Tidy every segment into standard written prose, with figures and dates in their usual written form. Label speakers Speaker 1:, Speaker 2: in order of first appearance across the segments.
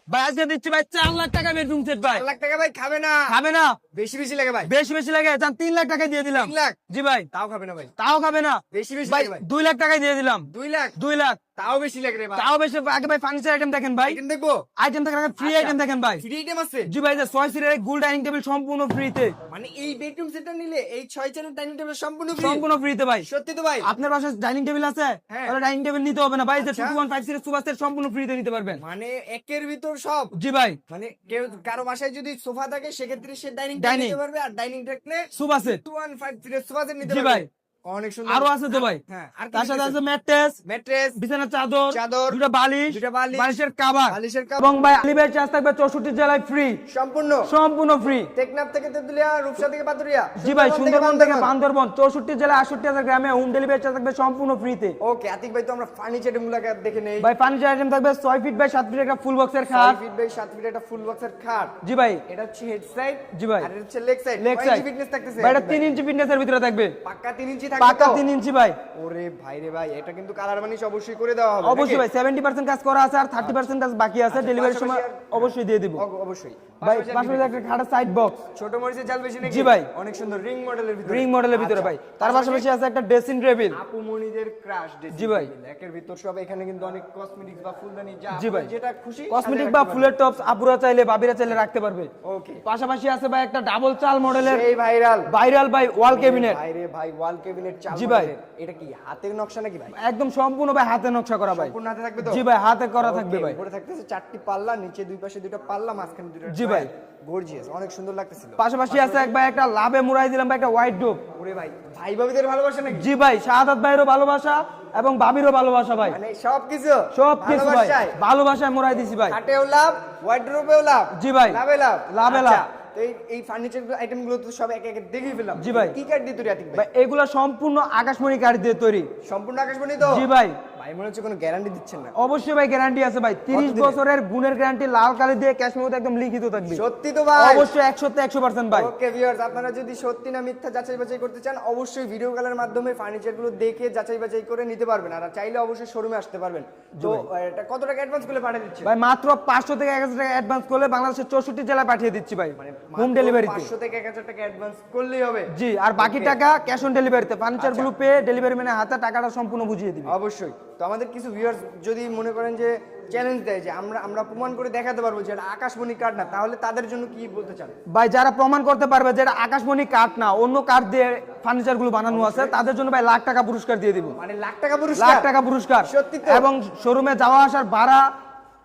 Speaker 1: ভাই আজকে দিচ্ছি ভাই 4 লাখ টাকা বেডরুম সেট ভাই।
Speaker 2: 4 লাখ টাকা ভাই খাবে না,
Speaker 1: খাবে না,
Speaker 2: বেশি বেশি লাগে ভাই।
Speaker 1: বেশি বেশি লাগে, যান 3 লাখ টাকা দিয়ে দিলাম।
Speaker 2: 3 লাখ
Speaker 1: জি ভাই,
Speaker 2: তাও খাবে না ভাই,
Speaker 1: তাও খাবে না
Speaker 2: বেশি বেশি
Speaker 1: ভাই।
Speaker 2: লাগে ভাই।
Speaker 1: 2 লাখ টাকা দিয়ে দিলাম।
Speaker 2: 2 লাখ
Speaker 1: 2 লাখ
Speaker 2: তাও বেশি লাগে রে ভাই।
Speaker 1: তাও বেশি। আগে ভাই ফার্নিচার আইটেম দেখেন ভাই,
Speaker 2: আইটেম দেখবো,
Speaker 1: আইটেম দেখেন, ফ্রি
Speaker 2: আচ্ছা।
Speaker 1: আইটেম দেখেন ভাই।
Speaker 2: ফ্রি আইটেম আছে
Speaker 1: জি ভাই, যে 6 সিটের গোল ডাইনিং টেবিল সম্পূর্ণ ফ্রিতে,
Speaker 2: মানে এই বেডরুম সেটটা নিলে এই 6 চেয়ারের ডাইনিং টেবিল সম্পূর্ণ ফ্রি।
Speaker 1: সম্পূর্ণ ফ্রিতে ভাই।
Speaker 2: সত্যি তো ভাই?
Speaker 1: আপনার বাসায় ডাইনিং টেবিল আছে,
Speaker 2: হ্যাঁ।
Speaker 1: তাহলে ডাইনিং টেবিল নিতে হবে না ভাই, যে
Speaker 2: আচ্ছা।
Speaker 1: 2150 সিরিজ সুপার সেট সম্পূর্ণ ফ্রিতে নিতে পারবেন।
Speaker 2: মানে একের ভিতর সব।
Speaker 1: জি ভাই,
Speaker 2: মানে কেউ কারো বাসায় যদি সোফা থাকে সেক্ষেত্রে সে ডাইনিং
Speaker 1: Dining।
Speaker 2: নিতে পারবে, আর ডাইনিং থাকলে
Speaker 1: সুপার সেট।
Speaker 2: 2153 সোফা সেট নিতে
Speaker 1: জি
Speaker 2: পারবে।
Speaker 1: ভাই,
Speaker 2: অনেক সুন্দর।
Speaker 1: আরো আছে তো ভাই।
Speaker 2: হ্যাঁ, আর কি
Speaker 1: তার সাথে
Speaker 2: দিতেছে?
Speaker 1: আছে ম্যাট্রেস,
Speaker 2: ম্যাট্রেস,
Speaker 1: বিছানার চাদর,
Speaker 2: চাদর,
Speaker 1: দুটো বালিশ,
Speaker 2: দুটো বালিশ,
Speaker 1: বালিশের কভার,
Speaker 2: বালিশের কভার।
Speaker 1: এবং ভাই আলিবের চার্জ থাকবে 64 জেলায় ফ্রি,
Speaker 2: সম্পূর্ণ
Speaker 1: সম্পূর্ণ ফ্রি।
Speaker 2: টেকনাফ থেকে তেতুলিয়া, রূপসা থেকে পাতুরিয়া,
Speaker 1: জি ভাই, সুন্দরবন থেকে
Speaker 2: বান্দরবান।
Speaker 1: বান্দরবন 64 জেলা 68,000 গ্রামে হোম ডেলিভারি চার্জ থাকবে সম্পূর্ণ ফ্রিতে।
Speaker 2: ওকে আতিক ভাই, তো আমরা ফার্নিচার গুলোকে দেখে নেই।
Speaker 1: ভাই ফার্নিচার আইটেম থাকবে 6 ফিট বাই 7 ফিট একটা ফুল বক্সের
Speaker 2: 6
Speaker 1: খাট।
Speaker 2: ফিট বাই 7 ফিট একটা ফুল বক্সের খাট।
Speaker 1: জি ভাই,
Speaker 2: এটা হচ্ছে হেড সাইড।
Speaker 1: জি ভাই,
Speaker 2: আর এটা হচ্ছে লেগ সাইড।
Speaker 1: লেগ
Speaker 2: কয়
Speaker 1: সাইড
Speaker 2: ইঞ্চি ফিটনেস থাকতেছে?
Speaker 1: ভাই, এটা 3 ইঞ্চি ফিটনেসের ভিতরে থাকবে,
Speaker 2: পাক্কা 3 ইঞ্চি থাকবে
Speaker 1: পাকা
Speaker 2: তো?
Speaker 1: 3 ইঞ্চি ভাই।
Speaker 2: ওরে ভাই রে ভাই, এটা কিন্তু কালার বানিশ অবশ্যই করে দেওয়া হবে।
Speaker 1: অবশ্যই
Speaker 2: নাকি?
Speaker 1: ভাই 70% কাজ করা আছে, আর 30% কাজ বাকি আছে,
Speaker 2: আচ্ছা,
Speaker 1: ডেলিভারির সময়
Speaker 2: পাশাপাশি
Speaker 1: অবশ্যই দিয়ে দিব
Speaker 2: অবশ্যই।
Speaker 1: ভাই।
Speaker 2: পাশাপাশি
Speaker 1: পাশাপাশি একটা খাটের সাইড বক্স,
Speaker 2: ছোট মরিচের জাল বেশি নাকি?
Speaker 1: জি ভাই।
Speaker 2: অনেক সুন্দর রিং মডেলের ভিতরে।
Speaker 1: রিং মডেলের ভিতরে
Speaker 2: আচ্ছা।
Speaker 1: ভাই। তার পাশাপাশি আছে একটা ড্রেসিং টেবিল।
Speaker 2: আপু মনিদের ক্রাশ ড্রেসিং
Speaker 1: জি ভাই।
Speaker 2: টেবিল। একের ভিতর সব, এখানে কিন্তু অনেক কসমেটিক্স বা ফুলদানি যা
Speaker 1: জি ভাই।
Speaker 2: আপনার যেটা খুশি
Speaker 1: কসমেটিক বা ফুলের টপস আপুরা চাইলে বাবিরা চাইলে রাখতে পারবে।
Speaker 2: ওকে।
Speaker 1: পাশাপাশি আছে ভাই একটা ডাবল চাল মডেলের
Speaker 2: এই ভাইরাল
Speaker 1: ভাইরাল ভাই ওয়াল ক্যাবিনেট।
Speaker 2: ভাই রে ভাই, ওয়াল ক্যাবিনেট চাল
Speaker 1: জি ভাই।
Speaker 2: মডেলের। এটা কি হাতের নকশা নাকি ভাই?
Speaker 1: একদম সম্পূর্ণ ভাই হাতে নকশা করা ভাই।
Speaker 2: সম্পূর্ণ হাতে থাকবে তো?
Speaker 1: জি ভাই, হাতে করা
Speaker 2: Okay,
Speaker 1: থাকবে ভাই।
Speaker 2: উপরে থাকতেছে 4টি পাল্লা, নিচে দুই পাশে দুটো পাল্লা, মাঝখানে দুটো
Speaker 1: জি ভাই।
Speaker 2: গর্জিয়াস, অনেক সুন্দর লাগতেছিল।
Speaker 1: পাশাপাশি আছে এক ভাই একটা লাভে মুড়াই দিলাম ভাই একটা হোয়াইট ডোব।
Speaker 2: ওরে ভাই, ভাই ভাবিদের ভালোবাসা নাকি?
Speaker 1: জি ভাই, শাহাদাত ভাইয়েরও ভালোবাসা এবং বাবিরও ভালোবাসা ভাই,
Speaker 2: মানে সবকিছু
Speaker 1: সব কিছু ভাই
Speaker 2: ভালোবাসায়।
Speaker 1: ভালোবাসায় মুড়াই দিছি ভাই।
Speaker 2: খাটেও লাভ, ওয়ার্ডরোবেও লাভ।
Speaker 1: জি ভাই।
Speaker 2: লাভে লাভ,
Speaker 1: লাভে
Speaker 2: আচ্ছা,
Speaker 1: লাভ।
Speaker 2: তো এই ফার্নিচার আইটেম গুলো তো সব একে একে দেখেই ফেললাম।
Speaker 1: জি ভাই।
Speaker 2: কি কাঠ দিয়ে তৈরি আতিক ভাই?
Speaker 1: ভাই এগুলা সম্পূর্ণ আকাশমণি কাঠ দিয়ে তৈরি।
Speaker 2: সম্পূর্ণ আকাশবাণী তো?
Speaker 1: জি ভাই,
Speaker 2: ভাই মনে হচ্ছে কোনো গ্যারান্টি দিচ্ছেন না।
Speaker 1: অবশ্যই ভাই গ্যারান্টি আছে ভাই, 30
Speaker 2: কতদিনের?
Speaker 1: বছরের গুণের গ্যারান্টি, লাল কালি দিয়ে ক্যাশ মেমোতে একদম লিখিত থাকবে।
Speaker 2: সত্যি তো ভাই?
Speaker 1: অবশ্যই 100% ভাই।
Speaker 2: ওকে ভিউয়ার্স, আপনারা যদি সত্যি না মিথ্যা যাচাই বাছাই করতে চান, অবশ্যই ভিডিও কলের মাধ্যমে ফার্নিচার গুলো দেখে যাচাই বাছাই করে নিতে পারবেন, আর চাইলে অবশ্যই শোরুমে আসতে পারবেন। তো এটা কত টাকা অ্যাডভান্স করলে পাঠিয়ে দিচ্ছেন?
Speaker 1: ভাই মাত্র 500 থেকে 1000 টাকা অ্যাডভান্স করলে বাংলাদেশের 64 জেলায় পাঠিয়ে দিচ্ছি ভাই,
Speaker 2: মানে
Speaker 1: হোম ডেলিভারিতে।
Speaker 2: 500 থেকে 1000 টাকা অ্যাডভান্স করলেই হবে।
Speaker 1: জি, আর বাকি
Speaker 2: Okay.
Speaker 1: টাকা ক্যাশ অন ডেলিভারিতে, ফার্নিচার
Speaker 2: আচ্ছা।
Speaker 1: গুলো পেয়ে ডেলিভারি ম্যানের হাতে টাকাটা সম্পূর্ণ বুঝিয়ে দিবে।
Speaker 2: অবশ্যই। তো আমাদের কিছু ভিউয়ার্স যদি মনে করেন যে চ্যালেঞ্জ দেয় যে আমরা প্রমাণ করে দেখাতে পারবো যে এটা আকাশমণি কাঠ না, তাহলে তাদের জন্য কি বলতে চান?
Speaker 1: ভাই যারা প্রমাণ করতে পারবে যে এটা আকাশমণি কাঠ না, অন্য কাঠ দিয়ে ফার্নিচার গুলো বানানো আছে, তাদের জন্য ভাই লাখ টাকা পুরস্কার দিয়ে দিব।
Speaker 2: মানে লাখ টাকা পুরস্কার?
Speaker 1: লাখ টাকা পুরস্কার
Speaker 2: সত্যি তো?
Speaker 1: এবং শোরুমে যাওয়া আসার ভাড়া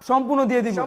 Speaker 1: সম্পূর্ণ দিয়ে দিব।